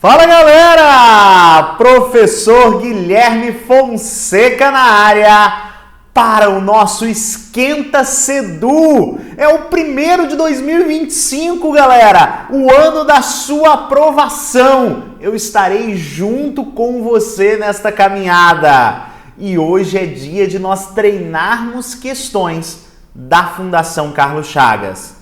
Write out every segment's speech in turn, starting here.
Fala galera! Professor Guilherme Fonseca na área para o nosso Esquenta Sedu. É o primeiro de 2025, galera, o ano da sua aprovação. Eu estarei junto com você nesta caminhada. E hoje é dia de nós treinarmos questões da Fundação Carlos Chagas.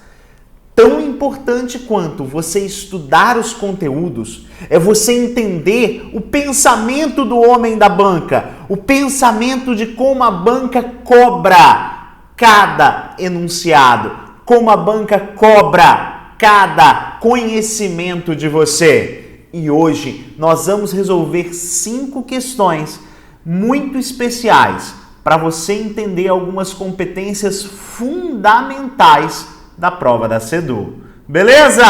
Tão importante quanto você estudar os conteúdos é você entender o pensamento do homem da banca, o pensamento de como a banca cobra cada enunciado, como a banca cobra cada conhecimento de você. E hoje nós vamos resolver 5 questões muito especiais para você entender algumas competências fundamentais da prova da Sedu. Beleza?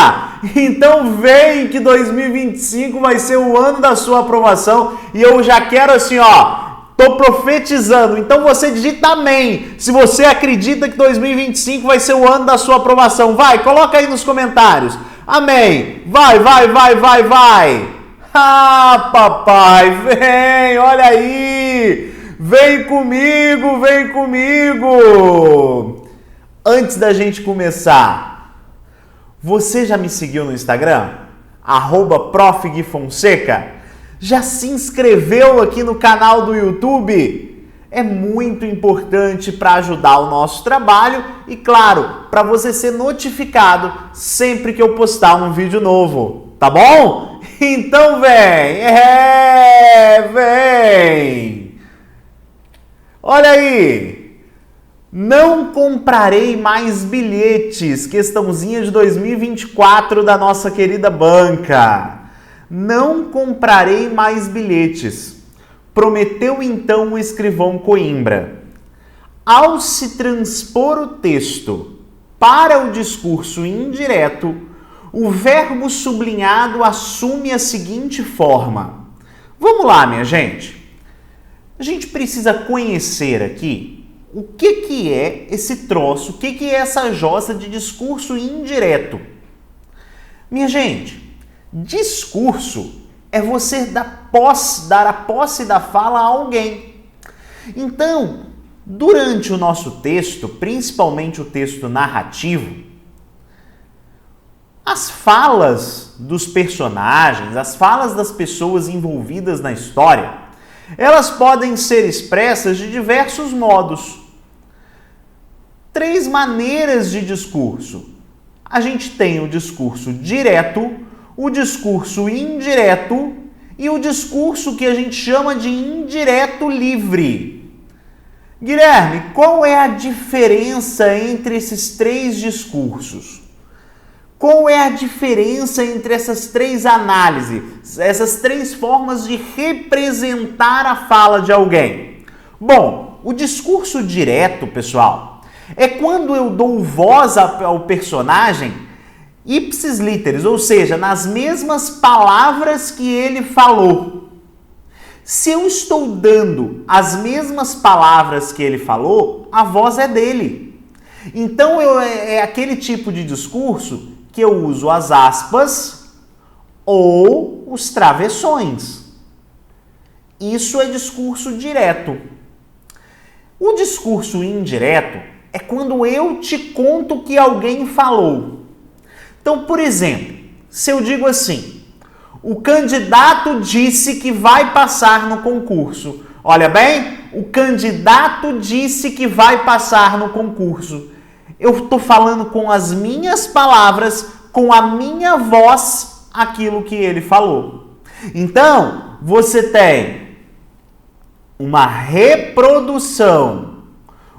Então vem que 2025 vai ser o ano da sua aprovação e eu já quero assim, tô profetizando. Então você digita amém se você acredita que 2025 vai ser o ano da sua aprovação. Vai, coloca aí nos comentários. Amém. Vai. Ah, papai, vem, olha aí. Vem comigo. Antes da gente começar, você já me seguiu no Instagram? @Prof. Gui Fonseca? Já se inscreveu aqui no canal do YouTube? É muito importante para ajudar o nosso trabalho e, claro, para você ser notificado sempre que eu postar um vídeo novo, tá bom? Então vem! Olha aí! Não comprarei mais bilhetes, questãozinha de 2024 da nossa querida banca. Não comprarei mais bilhetes, prometeu então o escrivão Coimbra. Ao se transpor o texto para o discurso indireto, o verbo sublinhado assume a seguinte forma. Vamos lá, minha gente. A gente precisa conhecer aqui o que é esse troço, o que é essa jossa de discurso indireto? Minha gente, discurso é você dar a posse da fala a alguém. Então, durante o nosso texto, principalmente o texto narrativo, as falas dos personagens, as falas das pessoas envolvidas na história, elas podem ser expressas de diversos modos. 3 maneiras de discurso. A gente tem o discurso direto, o discurso indireto e o discurso que a gente chama de indireto livre. Guilherme, qual é a diferença entre esses 3 discursos? Qual é a diferença entre essas 3 análises, essas 3 formas de representar a fala de alguém? Bom, o discurso direto, pessoal, é quando eu dou voz ao personagem ipsis literis, ou seja, nas mesmas palavras que ele falou. Se eu estou dando as mesmas palavras que ele falou, a voz é dele. Então é aquele tipo de discurso que eu uso as aspas ou os travessões. Isso é discurso direto. O discurso indireto é quando eu te conto que alguém falou. Então, por exemplo, se eu digo assim, o candidato disse que vai passar no concurso. Olha bem, o candidato disse que vai passar no concurso. Eu estou falando com as minhas palavras, com a minha voz, aquilo que ele falou. Então, você tem uma reprodução,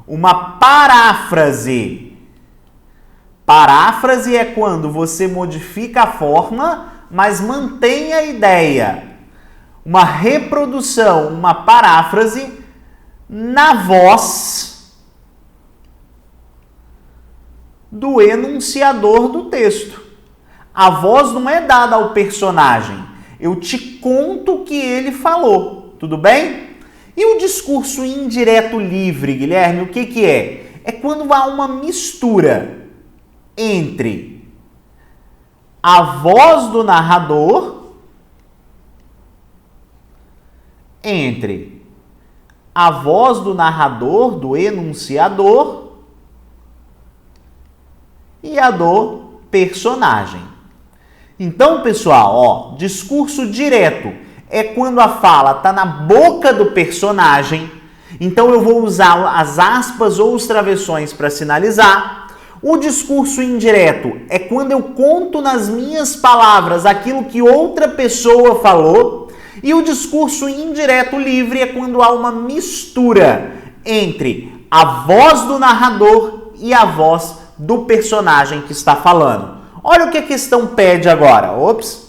uma paráfrase. Paráfrase é quando você modifica a forma, mas mantém a ideia. Uma reprodução, uma paráfrase na voz do enunciador do texto. A voz não é dada ao personagem. Eu te conto o que ele falou. Tudo bem? E o discurso indireto livre, Guilherme, o que é? É quando há uma mistura entre a voz do narrador entre a voz do narrador, do enunciador, e a do personagem. Então, pessoal, ó, discurso direto é quando a fala está na boca do personagem. Então, eu vou usar as aspas ou os travessões para sinalizar. O discurso indireto é quando eu conto nas minhas palavras aquilo que outra pessoa falou. E o discurso indireto livre é quando há uma mistura entre a voz do narrador e a voz do personagem que está falando. Olha o que a questão pede agora. Ops!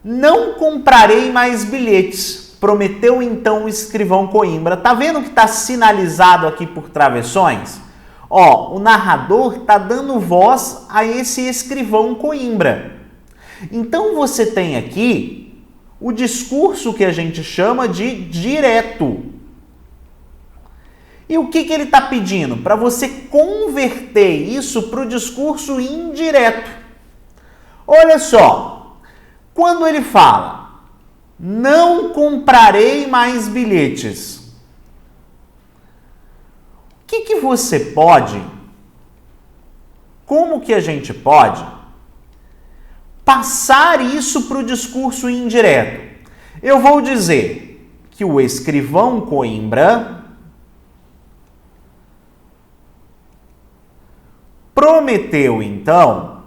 Não comprarei mais bilhetes, prometeu então o escrivão Coimbra. Tá vendo que está sinalizado aqui por travessões? Ó, o narrador está dando voz a esse escrivão Coimbra. Então você tem aqui o discurso que a gente chama de direto. E o que ele está pedindo? Para você converter isso para o discurso indireto. Olha só, quando ele fala, não comprarei mais bilhetes, o que você pode, como que a gente pode passar isso para o discurso indireto? Eu vou dizer que o escrivão Coimbra prometeu, então,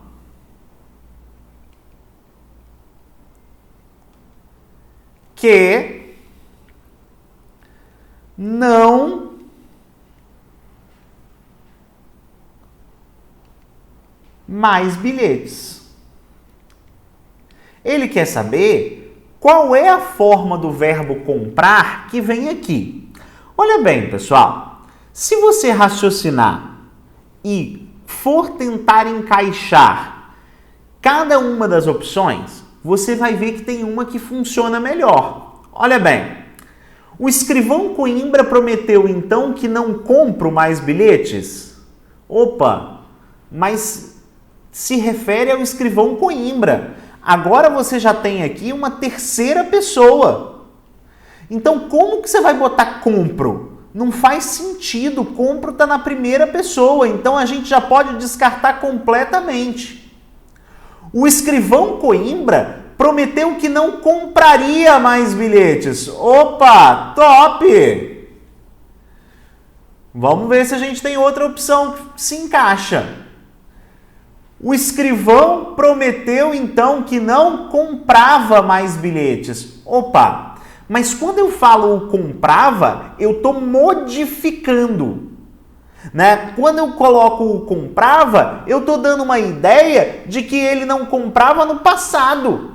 que não mais bilhetes. Ele quer saber qual é a forma do verbo comprar que vem aqui. Olha bem, pessoal, se você raciocinar e for tentar encaixar cada uma das opções, você vai ver que tem uma que funciona melhor. Olha bem, o escrivão Coimbra prometeu então que não compro mais bilhetes? Opa, mas se refere ao escrivão Coimbra. Agora você já tem aqui uma terceira pessoa. Então, como que você vai botar compro? Não faz sentido, compro está na primeira pessoa, então a gente já pode descartar completamente. O escrivão Coimbra prometeu que não compraria mais bilhetes. Opa, top! Vamos ver se a gente tem outra opção que se encaixa. O escrivão prometeu, então, que não comprava mais bilhetes. Opa, mas quando eu falo o comprava, eu estou modificando. Né? Quando eu coloco o comprava, eu estou dando uma ideia de que ele não comprava no passado.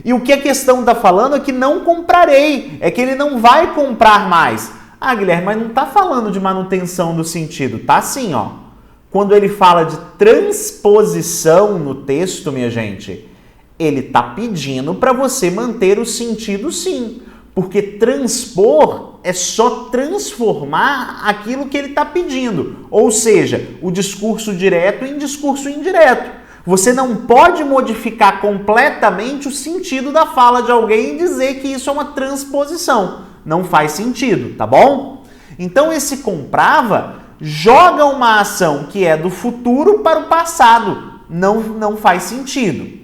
E o que a questão está falando é que não comprarei, é que ele não vai comprar mais. Ah, Guilherme, mas não está falando de manutenção do sentido, tá sim, ó. Quando ele fala de transposição no texto, minha gente, ele está pedindo para você manter o sentido sim. Porque transpor é só transformar aquilo que ele está pedindo. Ou seja, o discurso direto em discurso indireto. Você não pode modificar completamente o sentido da fala de alguém e dizer que isso é uma transposição. Não faz sentido, tá bom? Então esse comprava joga uma ação que é do futuro para o passado. Não faz sentido.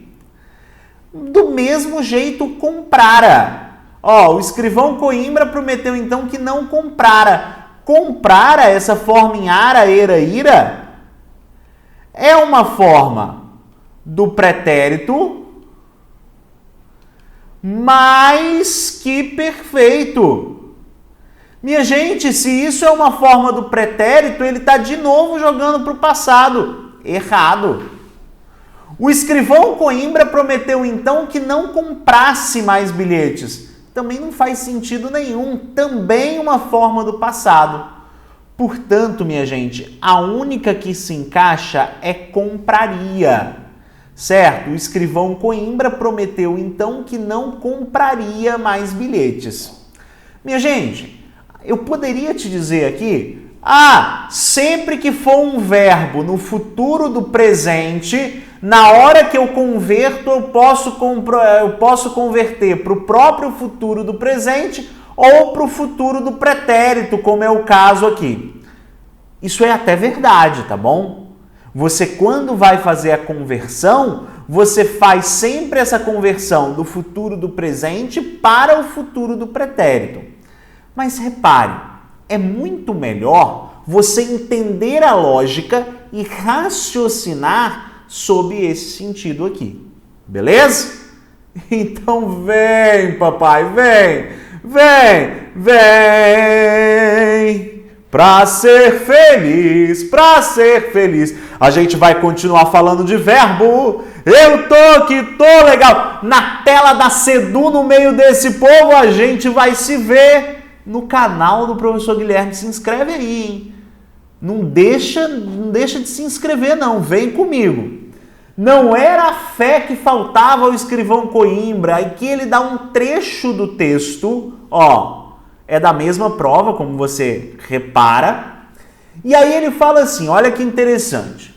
Do mesmo jeito, comprara. Ó, o escrivão Coimbra prometeu então que não comprara. Comprara, essa forma em ara, era, ira, é uma forma do pretérito mais que perfeito. Minha gente, se isso é uma forma do pretérito, ele está de novo jogando para o passado. Errado. O escrivão Coimbra prometeu então que não comprasse mais bilhetes. Também não faz sentido nenhum. Também uma forma do passado. Portanto, minha gente, a única que se encaixa é compraria. Certo? O escrivão Coimbra prometeu então que não compraria mais bilhetes. Minha gente, eu poderia te dizer aqui, sempre que for um verbo no futuro do presente, na hora que eu converto, eu posso converter para o próprio futuro do presente ou para o futuro do pretérito, como é o caso aqui. Isso é até verdade, tá bom? Você, quando vai fazer a conversão, você faz sempre essa conversão do futuro do presente para o futuro do pretérito. Mas repare, é muito melhor você entender a lógica e raciocinar sob esse sentido aqui. Beleza? Então vem, papai, vem, vem, vem, pra ser feliz, pra ser feliz. A gente vai continuar falando de verbo. Eu tô que tô legal. Na tela da Sedu, no meio desse povo, a gente vai se ver no canal do professor Guilherme. Se inscreve aí, hein? Não deixa de se inscrever, não. Vem comigo. Não era a fé que faltava ao escrivão Coimbra. Aqui ele dá um trecho do texto, ó, é da mesma prova, como você repara. E aí ele fala assim, olha que interessante.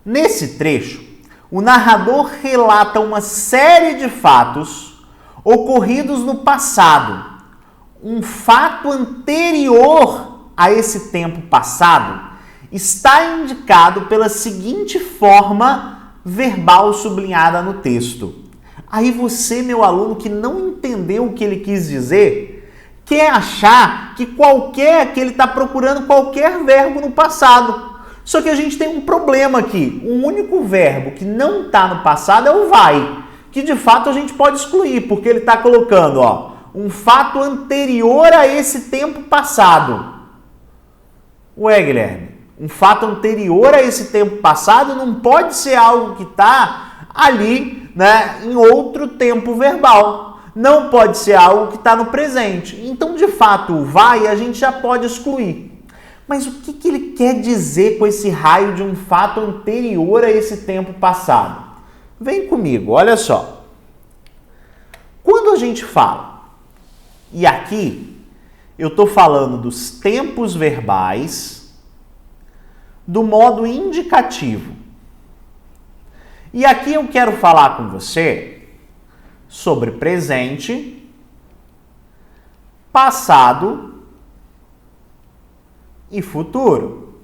Nesse trecho, o narrador relata uma série de fatos ocorridos no passado. Um fato anterior a esse tempo passado está indicado pela seguinte forma verbal sublinhada no texto. Aí você, meu aluno, que não entendeu o que ele quis dizer, quer achar que ele está procurando qualquer verbo no passado. Só que a gente tem um problema aqui. O único verbo que não está no passado é o vai, que de fato a gente pode excluir, porque ele está colocando, ó, um fato anterior a esse tempo passado. Ué, Guilherme, um fato anterior a esse tempo passado não pode ser algo que está ali, né, em outro tempo verbal. Não pode ser algo que está no presente. Então, de fato, o vai a gente já pode excluir. Mas o que ele quer dizer com esse raio de um fato anterior a esse tempo passado? Vem comigo, olha só. Quando a gente fala, e aqui eu estou falando dos tempos verbais do modo indicativo. E aqui eu quero falar com você sobre presente, passado e futuro.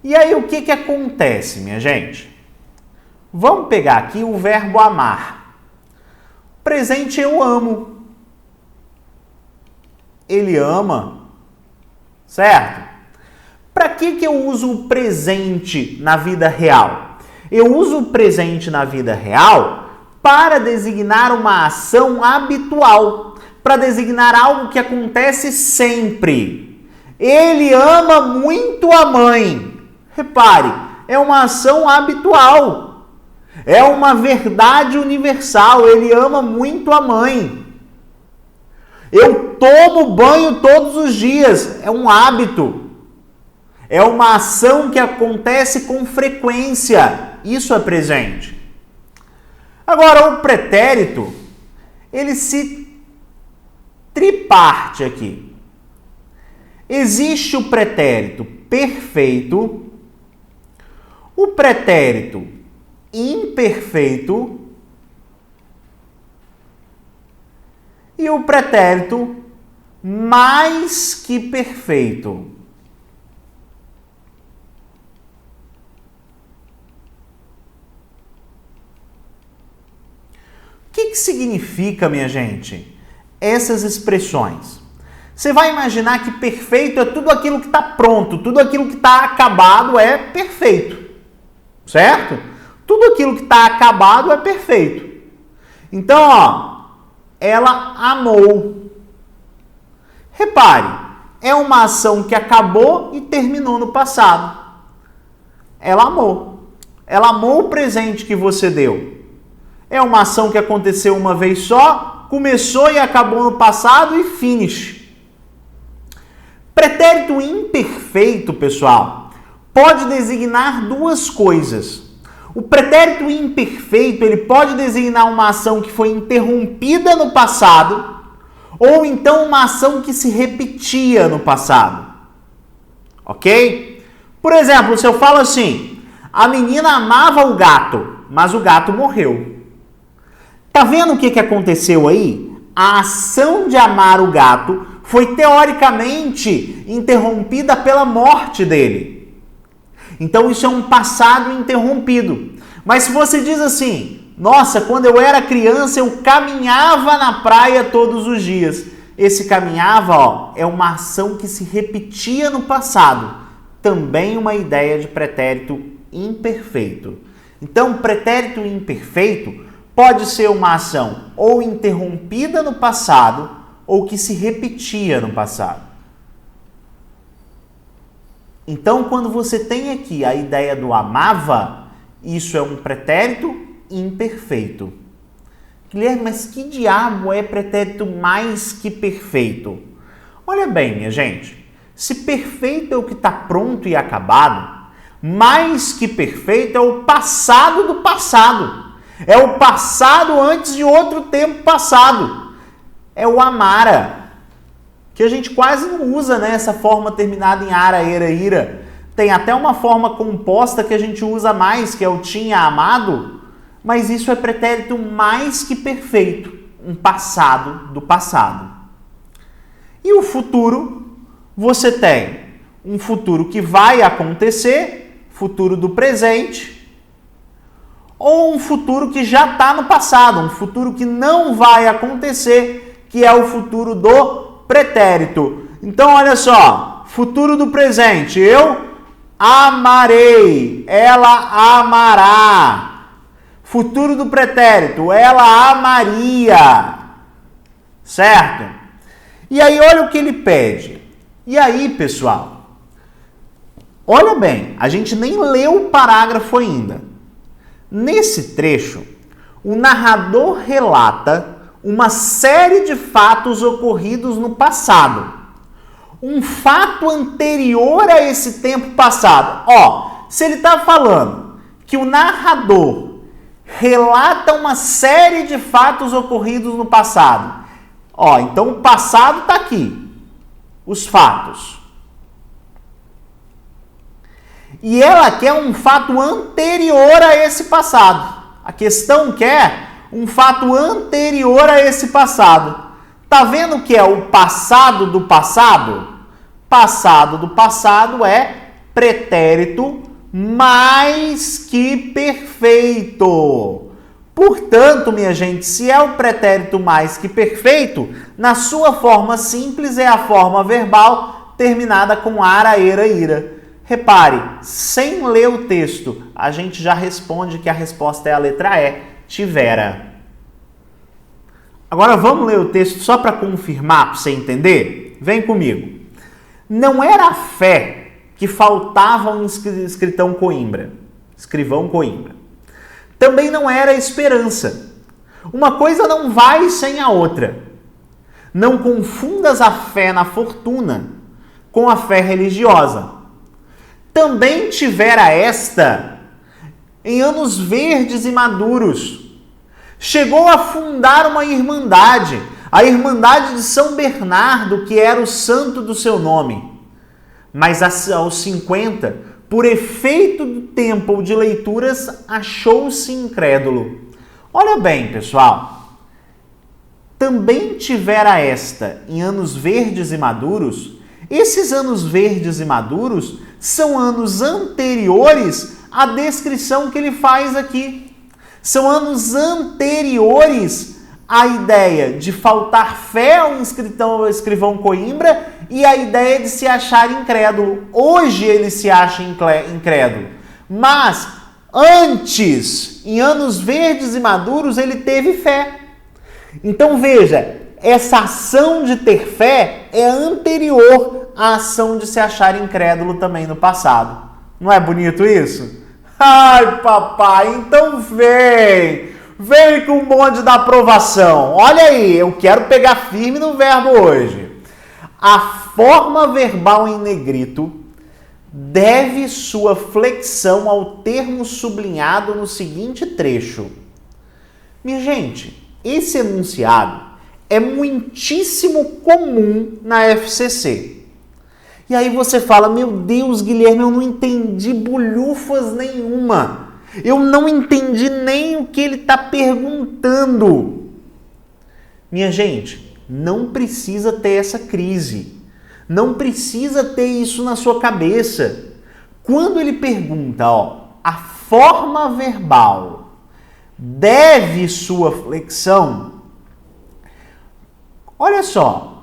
E aí o que acontece, minha gente? Vamos pegar aqui o verbo amar. Presente, eu amo. Ele ama, certo? Para que eu uso o presente na vida real? Eu uso o presente na vida real para designar uma ação habitual, para designar algo que acontece sempre. Ele ama muito a mãe. Repare, é uma ação habitual. É uma verdade universal. Ele ama muito a mãe. Eu tomo banho todos os dias. É um hábito. É uma ação que acontece com frequência. Isso é presente. Agora, o pretérito, ele se triparte aqui. Existe o pretérito perfeito, o pretérito imperfeito e o pretérito mais que perfeito. O que significa, minha gente, essas expressões? Você vai imaginar que perfeito é tudo aquilo que está pronto, tudo aquilo que está acabado é perfeito, certo? Tudo aquilo que está acabado é perfeito. Então, ó, ela amou. Repare, é uma ação que acabou e terminou no passado. Ela amou. Ela amou o presente que você deu. É uma ação que aconteceu uma vez só, começou e acabou no passado e finish. Pretérito imperfeito, pessoal, pode designar duas coisas. O pretérito imperfeito, ele pode designar uma ação que foi interrompida no passado, ou então uma ação que se repetia no passado. Ok? Por exemplo, se eu falo assim, a menina amava o gato, mas o gato morreu. Tá vendo o que aconteceu aí? A ação de amar o gato foi teoricamente interrompida pela morte dele. Então isso é um passado interrompido. Mas se você diz assim, nossa, quando eu era criança eu caminhava na praia todos os dias. Esse caminhava, é uma ação que se repetia no passado. Também uma ideia de pretérito imperfeito. Então, pretérito imperfeito pode ser uma ação ou interrompida no passado ou que se repetia no passado. Então, quando você tem aqui a ideia do amava, isso é um pretérito imperfeito. Guilherme, mas que diabo é pretérito mais que perfeito? Olha bem, minha gente, se perfeito é o que está pronto e acabado, mais que perfeito é o passado do passado. É o passado antes de outro tempo passado. É o amara, que a gente quase não usa, né? Essa forma terminada em ara, era, ira. Tem até uma forma composta que a gente usa mais, que é o tinha amado, mas isso é pretérito mais que perfeito, um passado do passado. E o futuro, você tem um futuro que vai acontecer, futuro do presente, ou um futuro que já está no passado, um futuro que não vai acontecer, que é o futuro do pretérito. Então, olha só, futuro do presente, eu amarei, ela amará. Futuro do pretérito, ela amaria. Certo? E aí, olha o que ele pede. E aí, pessoal, olha bem, a gente nem leu o parágrafo ainda. Nesse trecho, o narrador relata uma série de fatos ocorridos no passado. Um fato anterior a esse tempo passado. Ó, se ele está falando que o narrador relata uma série de fatos ocorridos no passado. Ó, então o passado está aqui. Os fatos. E ela quer um fato anterior a esse passado. A questão quer um fato anterior a esse passado. Tá vendo que é o passado do passado? Passado do passado é pretérito mais que perfeito. Portanto, minha gente, se é o pretérito mais que perfeito, na sua forma simples é a forma verbal terminada com ara, era, ira. Repare, sem ler o texto, a gente já responde que a resposta é a letra E, tivera. Agora vamos ler o texto só para confirmar, para você entender? Vem comigo. Não era a fé que faltava um escrivão Coimbra. Também não era a esperança. Uma coisa não vai sem a outra. Não confundas a fé na fortuna com a fé religiosa. Também tivera esta em anos verdes e maduros. Chegou a fundar uma irmandade, a Irmandade de São Bernardo, que era o santo do seu nome. Mas aos 50, por efeito do tempo ou de leituras, achou-se incrédulo. Olha bem, pessoal. Também tivera esta em anos verdes e maduros. Esses anos verdes e maduros são anos anteriores à descrição que ele faz aqui. São anos anteriores à ideia de faltar fé ao escrivão Coimbra e à ideia de se achar incrédulo. Hoje ele se acha incrédulo. Mas antes, em anos verdes e maduros, ele teve fé. Então veja, essa ação de ter fé é anterior à ação de se achar incrédulo também no passado. Não é bonito isso? Ai, papai, então vem com o bonde da aprovação. Olha aí, eu quero pegar firme no verbo hoje. A forma verbal em negrito deve sua flexão ao termo sublinhado no seguinte trecho. Minha gente, esse enunciado é muitíssimo comum na FCC. E aí você fala, meu Deus, Guilherme, eu não entendi bolhufas nenhuma. Eu não entendi nem o que ele está perguntando. Minha gente, não precisa ter essa crise. Não precisa ter isso na sua cabeça. Quando ele pergunta, a forma verbal deve sua flexão, olha só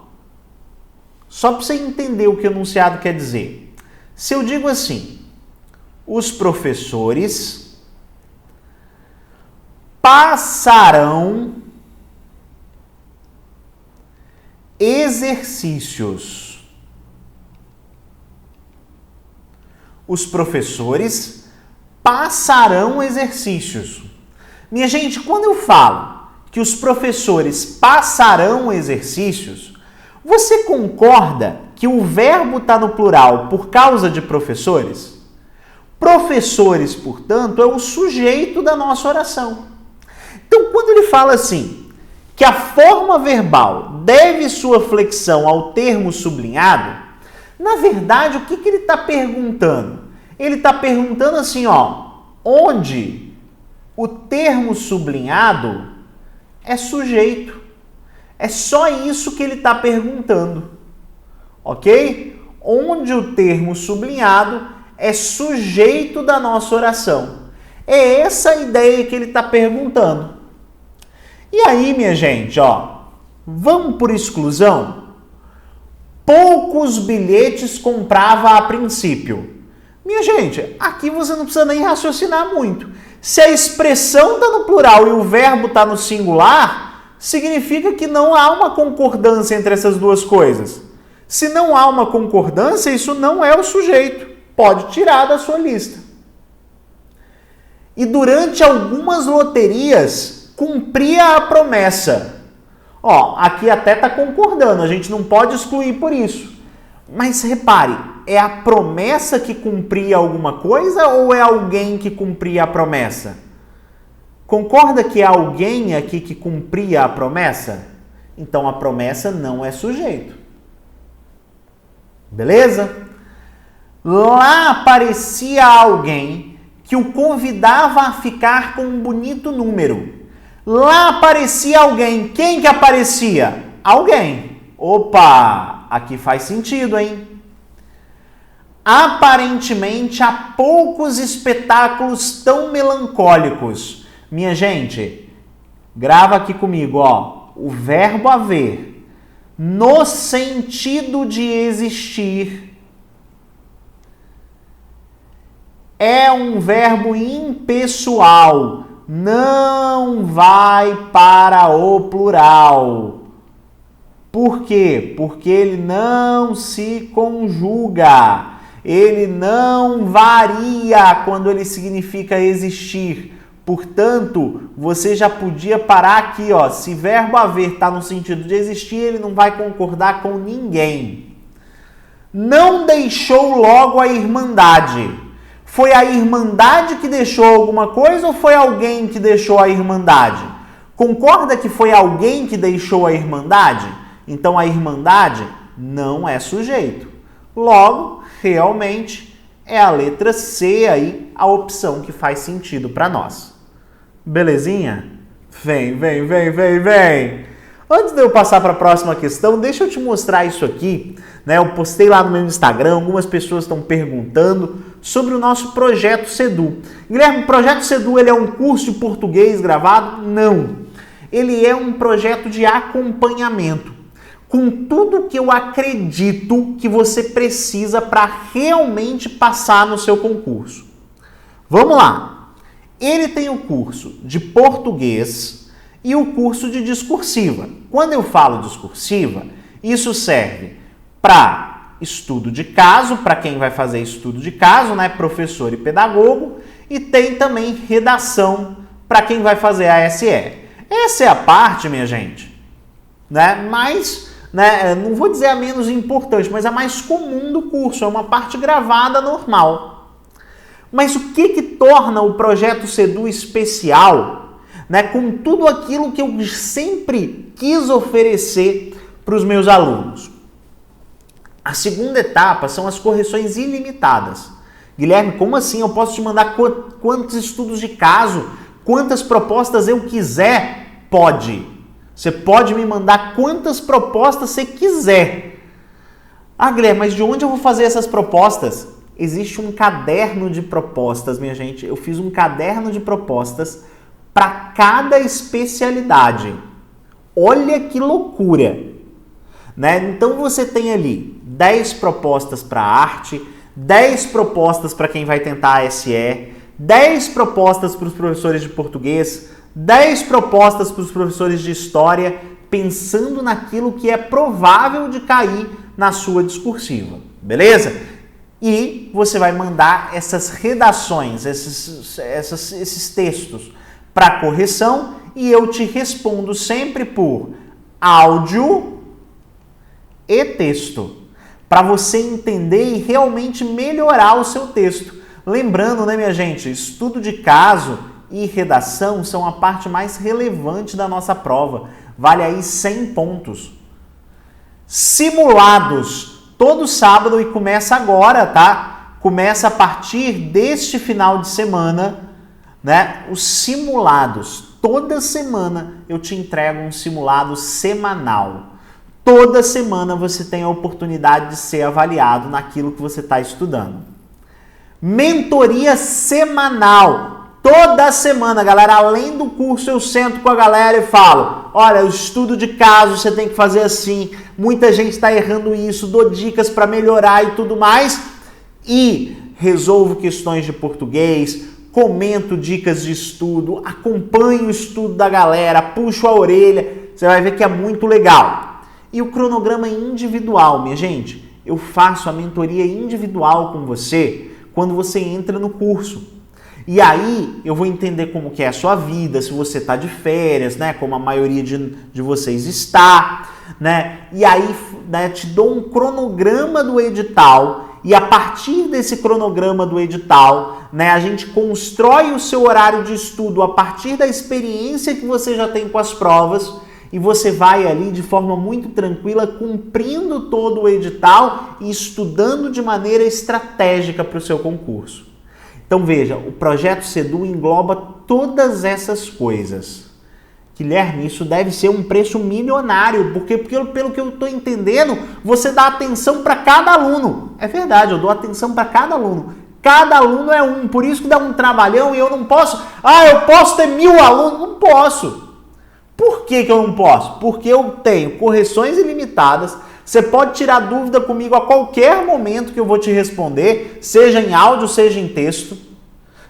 para você entender o que o enunciado quer dizer. Se eu digo assim, os professores passarão exercícios. Os professores passarão exercícios. Minha gente, quando eu falo que os professores passarão exercícios, você concorda que o verbo está no plural por causa de professores? Professores, portanto, é o sujeito da nossa oração. Então, quando ele fala assim, que a forma verbal deve sua flexão ao termo sublinhado, na verdade, o que ele está perguntando? Ele está perguntando assim, onde o termo sublinhado é sujeito. É só isso que ele está perguntando, ok? Onde o termo sublinhado é sujeito da nossa oração. É essa a ideia que ele está perguntando. E aí, minha gente, vamos por exclusão? Poucos bilhetes comprava a princípio. Minha gente, aqui você não precisa nem raciocinar muito. Se a expressão está no plural e o verbo está no singular, significa que não há uma concordância entre essas duas coisas. Se não há uma concordância, isso não é o sujeito. Pode tirar da sua lista. E durante algumas loterias, cumpria a promessa. Aqui até está concordando, a gente não pode excluir por isso. Mas repare, é a promessa que cumpria alguma coisa ou é alguém que cumpria a promessa? Concorda que é alguém aqui que cumpria a promessa? Então a promessa não é sujeito. Beleza? Lá aparecia alguém que o convidava a ficar com um bonito número. Lá aparecia alguém. Quem que aparecia? Alguém. Opa, aqui faz sentido, hein? Aparentemente há poucos espetáculos tão melancólicos. Minha gente, grava aqui comigo, o verbo haver, no sentido de existir, é um verbo impessoal, não vai para o plural. Por quê? Porque ele não se conjuga. Ele não varia quando ele significa existir. Portanto, você já podia parar aqui, se verbo haver está no sentido de existir, ele não vai concordar com ninguém. Não deixou logo a irmandade. Foi a irmandade que deixou alguma coisa ou foi alguém que deixou a irmandade? Concorda que foi alguém que deixou a irmandade? Então a irmandade não é sujeito. Logo, realmente, é a letra C aí a opção que faz sentido para nós. Belezinha? Vem. Antes de eu passar para a próxima questão, deixa eu te mostrar isso aqui. Eu postei lá no meu Instagram, algumas pessoas estão perguntando sobre o nosso Projeto Sedu. Guilherme, o Projeto Sedu ele é um curso de português gravado? Não. Ele é um projeto de acompanhamento, com tudo que eu acredito que você precisa para realmente passar no seu concurso. Vamos lá. Ele tem o curso de português e o curso de discursiva. Quando eu falo discursiva, isso serve para estudo de caso, para quem vai fazer estudo de caso, professor e pedagogo, e tem também redação para quem vai fazer a SE. Essa é a parte, minha gente, mais... não vou dizer a menos importante, mas a mais comum do curso, é uma parte gravada normal. Mas o que torna o Projeto Sedu especial, com tudo aquilo que eu sempre quis oferecer para os meus alunos? A segunda etapa são as correções ilimitadas. Guilherme, como assim? Eu posso te mandar quantos estudos de caso, quantas propostas eu quiser? Pode. Você pode me mandar quantas propostas você quiser. Ah, Guilherme, mas de onde eu vou fazer essas propostas? Existe um caderno de propostas, minha gente. Eu fiz um caderno de propostas para cada especialidade. Olha que loucura, né? Então você tem ali 10 propostas para arte, 10 propostas para quem vai tentar a SE, 10 propostas para os professores de português, 10 propostas para os professores de história, pensando naquilo que é provável de cair na sua discursiva, beleza? E você vai mandar essas redações, esses textos para correção e eu te respondo sempre por áudio e texto, para você entender e realmente melhorar o seu texto. Lembrando, né, minha gente, estudo de caso e redação são a parte mais relevante da nossa prova. Vale aí 100 pontos. Simulados, todo sábado e começa agora, tá? Começa a partir deste final de semana, né? Os simulados. Toda semana eu te entrego um simulado semanal. Toda semana você tem a oportunidade de ser avaliado naquilo que você está estudando. Mentoria semanal. Toda semana, galera, além do curso eu sento com a galera e falo, olha, o estudo de caso você tem que fazer assim, muita gente está errando isso, dou dicas para melhorar e tudo mais, e resolvo questões de português, comento dicas de estudo, acompanho o estudo da galera, puxo a orelha, você vai ver que é muito legal. E o cronograma individual, minha gente, eu faço a mentoria individual com você quando você entra no curso. E aí eu vou entender como que é a sua vida, se você está de férias, né, como a maioria de vocês está, né, e aí, né, te dou um cronograma do edital e a partir desse cronograma do edital, né, a gente constrói o seu horário de estudo a partir da experiência que você já tem com as provas e você vai ali de forma muito tranquila cumprindo todo o edital e estudando de maneira estratégica para o seu concurso. Então veja, o Projeto Sedu engloba todas essas coisas. Guilherme, isso deve ser um preço milionário, porque pelo que eu estou entendendo, você dá atenção para cada aluno. É verdade, eu dou atenção para cada aluno. Cada aluno é um, por isso que dá um trabalhão e eu não posso... Ah, eu posso ter 1000 alunos? Não posso. Por que eu não posso? Porque eu tenho correções ilimitadas. Você pode tirar dúvida comigo a qualquer momento que eu vou te responder, seja em áudio, seja em texto,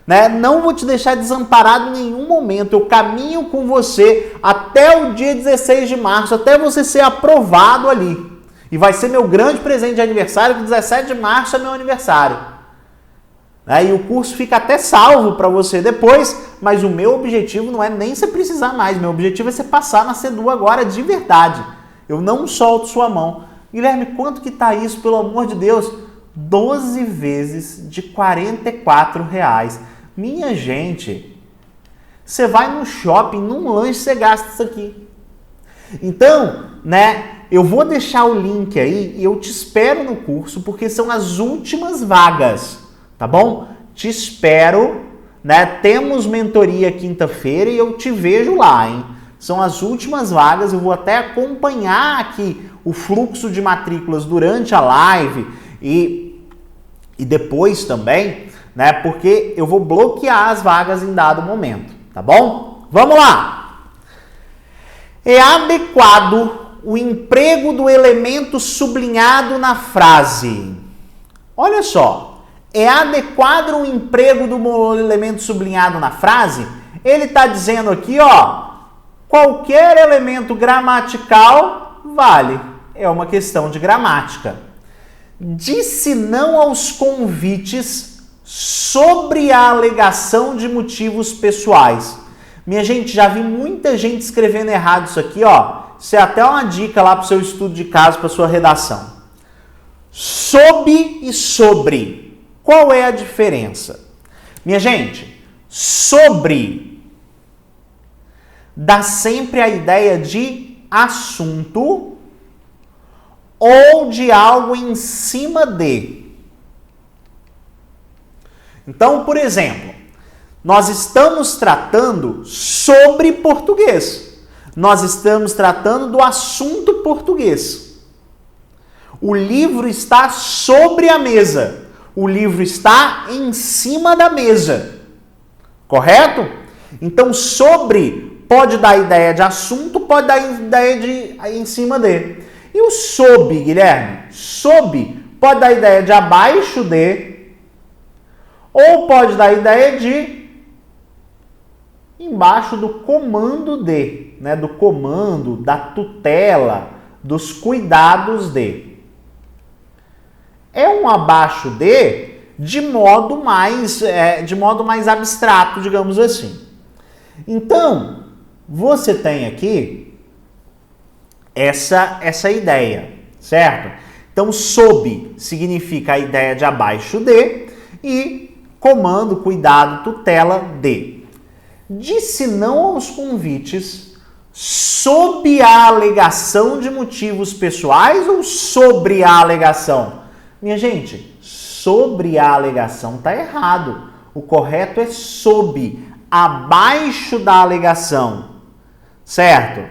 né? Não vou te deixar desamparado em nenhum momento. Eu caminho com você até o dia 16 de março, até você ser aprovado ali. E vai ser meu grande presente de aniversário, que 17 de março é meu aniversário. E o curso fica até salvo para você depois, mas o meu objetivo não é nem você precisar mais. Meu objetivo é você passar na Sedu agora de verdade. Eu não solto sua mão. Guilherme, quanto que está isso, pelo amor de Deus? 12 vezes de R$44. Minha gente, você vai no shopping, num lanche, você gasta isso aqui. Então, né, eu vou deixar o link aí e eu te espero no curso, porque são as últimas vagas, tá bom? Te espero, né? Temos mentoria quinta-feira e eu te vejo lá, hein? São as últimas vagas, eu vou até acompanhar aqui o fluxo de matrículas durante a live e depois também, né? Porque eu vou bloquear as vagas em dado momento, tá bom? Vamos lá! É adequado o emprego do elemento sublinhado na frase. Olha só, é adequado o emprego do elemento sublinhado na frase? Ele está dizendo aqui, ó, qualquer elemento gramatical vale. É uma questão de gramática. Disse não aos convites sobre a alegação de motivos pessoais. Minha gente, já vi muita gente escrevendo errado isso aqui, ó. Isso é até uma dica lá para o seu estudo de caso, para a sua redação. Sob e sobre. Qual é a diferença? Minha gente, sobre dá sempre a ideia de assunto ou de algo em cima de. Então, por exemplo, nós estamos tratando sobre português. Nós estamos tratando do assunto português. O livro está sobre a mesa. O livro está em cima da mesa. Correto? Então, sobre pode dar ideia de assunto, pode dar ideia de em cima de. E o sob, Guilherme? Sob pode dar ideia de abaixo de, ou pode dar ideia de embaixo do comando de, né? Do comando, da tutela, dos cuidados de. É um abaixo de modo mais abstrato, digamos assim. Então, você tem aqui essa ideia, certo? Então, sob significa a ideia de abaixo de e comando, cuidado, tutela de. Disse não aos convites sob a alegação de motivos pessoais ou sobre a alegação? Minha gente, sobre a alegação está errado. O correto é sob, abaixo da alegação, certo?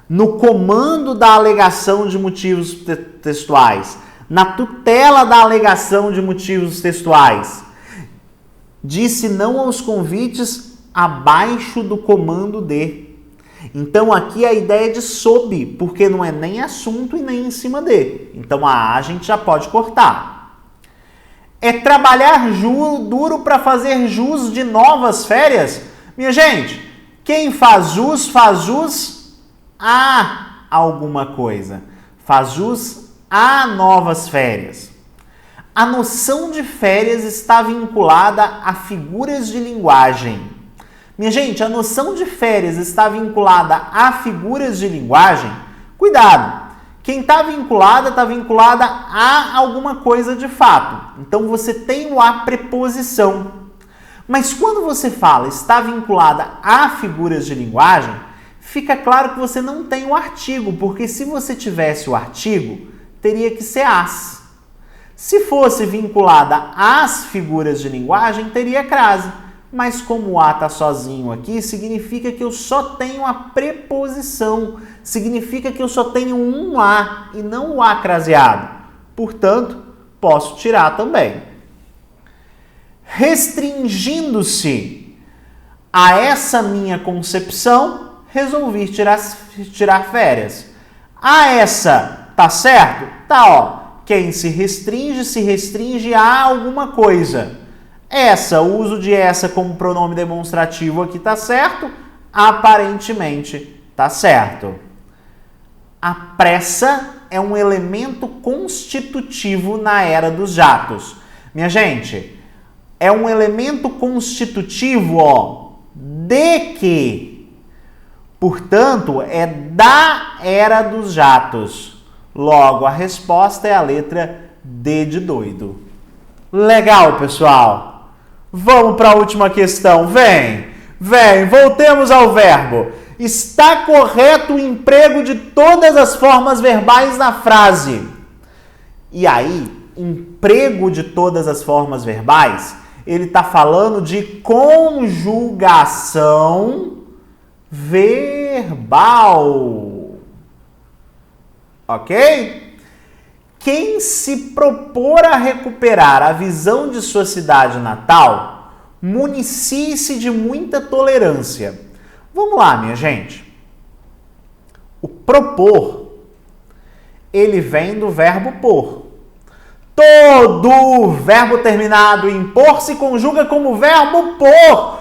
No comando da alegação de motivos textuais, na tutela da alegação de motivos textuais. Disse não aos convites abaixo do comando de. Então aqui a ideia é de sob, porque não é nem assunto e nem em cima de. Então a gente já pode cortar. É trabalhar duro para fazer jus de novas férias? Minha gente, quem faz jus a alguma coisa. Faz jus a novas férias. A noção de férias está vinculada a figuras de linguagem. Minha gente, a noção de férias está vinculada a figuras de linguagem? Cuidado! Quem está vinculada a alguma coisa de fato. Então você tem o a preposição. Mas quando você fala está vinculada a figuras de linguagem, fica claro que você não tem o artigo, porque se você tivesse o artigo, teria que ser as. Se fosse vinculada às figuras de linguagem, teria crase. Mas como o a está sozinho aqui, significa que eu só tenho a preposição. Significa que eu só tenho um a e não o a craseado. Portanto, posso tirar também. Restringindo-se a essa minha concepção, resolvi tirar férias. A essa, tá certo? Tá, ó. Quem se restringe a alguma coisa. Essa, o uso de essa como pronome demonstrativo aqui tá certo? Aparentemente tá certo. A pressa é um elemento constitutivo na era dos jatos. Minha gente, é um elemento constitutivo, ó, de que? Portanto, é da era dos jatos. Logo, a resposta é a letra D de doido. Legal, pessoal? Vamos para a última questão. Vem, voltemos ao verbo. Está correto o emprego de todas as formas verbais na frase. E aí, emprego de todas as formas verbais, ele está falando de conjugação verbal. Ok? Quem se propor a recuperar a visão de sua cidade natal, municie-se de muita tolerância. Vamos lá, minha gente. O propor, ele vem do verbo por. Todo verbo terminado em por se conjuga como verbo por.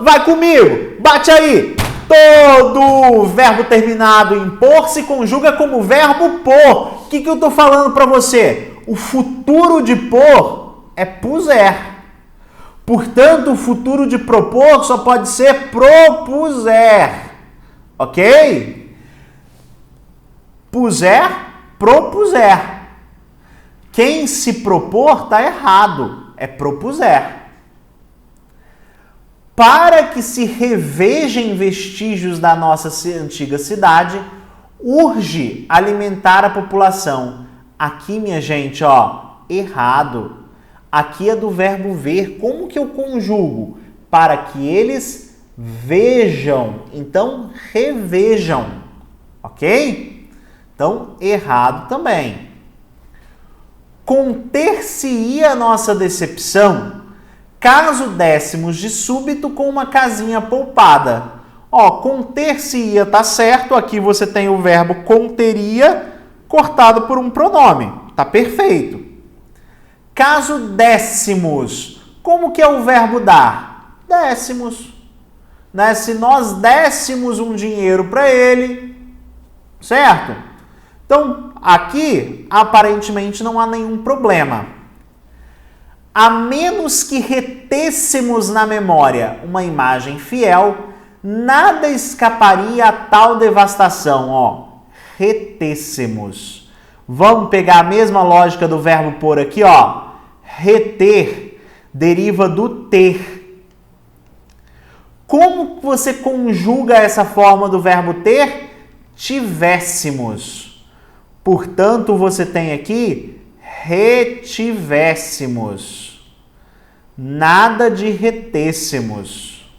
Vai comigo, bate aí. Todo verbo terminado em por se conjuga como verbo por. O que eu estou falando para você? O futuro de por é puser. Portanto, o futuro de propor só pode ser propuser. Ok? Puser, propuser. Quem se propor está errado. É propuser. Para que se revejam vestígios da nossa antiga cidade, urge alimentar a população. Aqui, minha gente, ó, errado. Aqui é do verbo ver. Como que eu conjugo? Para que eles vejam. Então, revejam. Ok? Então, errado também. Conter-se-ia a nossa decepção caso dessemos de súbito com uma casinha poupada. Ó, conter-se-ia tá certo. Aqui você tem o verbo conteria cortado por um pronome. Tá perfeito. Caso dessemos, como que é o verbo dar? Dessemos. Né? Se nós dessemos um dinheiro para ele, certo? Então, aqui, aparentemente, não há nenhum problema. A menos que retêssemos na memória uma imagem fiel, nada escaparia a tal devastação. Ó, retêssemos. Vamos pegar a mesma lógica do verbo pôr aqui, ó. Reter deriva do ter. Como você conjuga essa forma do verbo ter? Tivéssemos. Portanto, você tem aqui retivéssemos. Nada de retêssemos.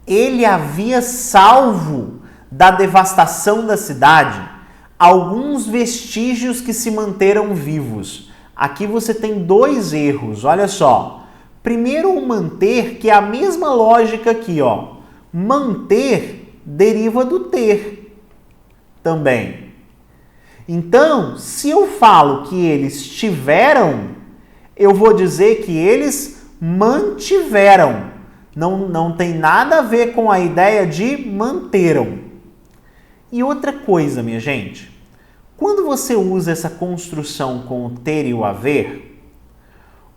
Ele havia salvo da devastação da cidade alguns vestígios que se manteram vivos. Aqui você tem dois erros, olha só. Primeiro, o manter, que é a mesma lógica aqui, ó. Manter deriva do ter também. Então, se eu falo que eles tiveram, eu vou dizer que eles mantiveram. Não tem nada a ver com a ideia de manteram. E outra coisa, minha gente, quando você usa essa construção com o ter e o haver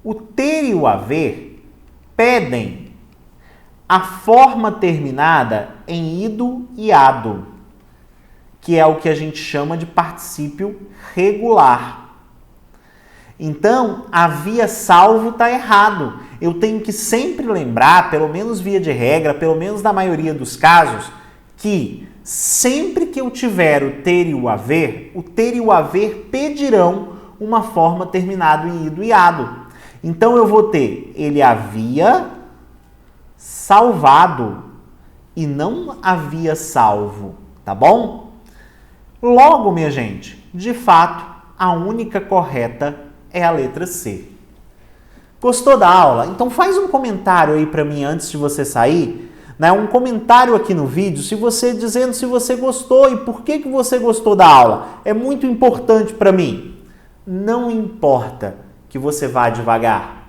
e o haver pedem a forma terminada em ido e ado, que é o que a gente chama de particípio regular. Então, havia salvo está errado. Eu tenho que sempre lembrar, pelo menos via de regra, pelo menos na maioria dos casos, que sempre que eu tiver o ter e o haver pedirão uma forma terminada em ido e ado. Então, eu vou ter ele havia salvado e não havia salvo, tá bom? Logo, minha gente, de fato, a única correta é a letra C. Gostou da aula? Então faz um comentário aí para mim antes de você sair, né? Um comentário aqui no vídeo, dizendo se você gostou e por que você gostou da aula. É muito importante para mim. Não importa que você vá devagar.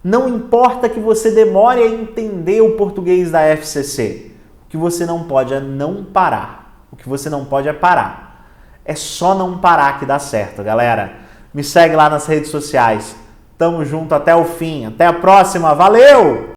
Não importa que você demore a entender o português da FCC. O que você não pode é não parar. O que você não pode é parar. É só não parar que dá certo, galera. Me segue lá nas redes sociais. Tamo junto até o fim. Até a próxima. Valeu!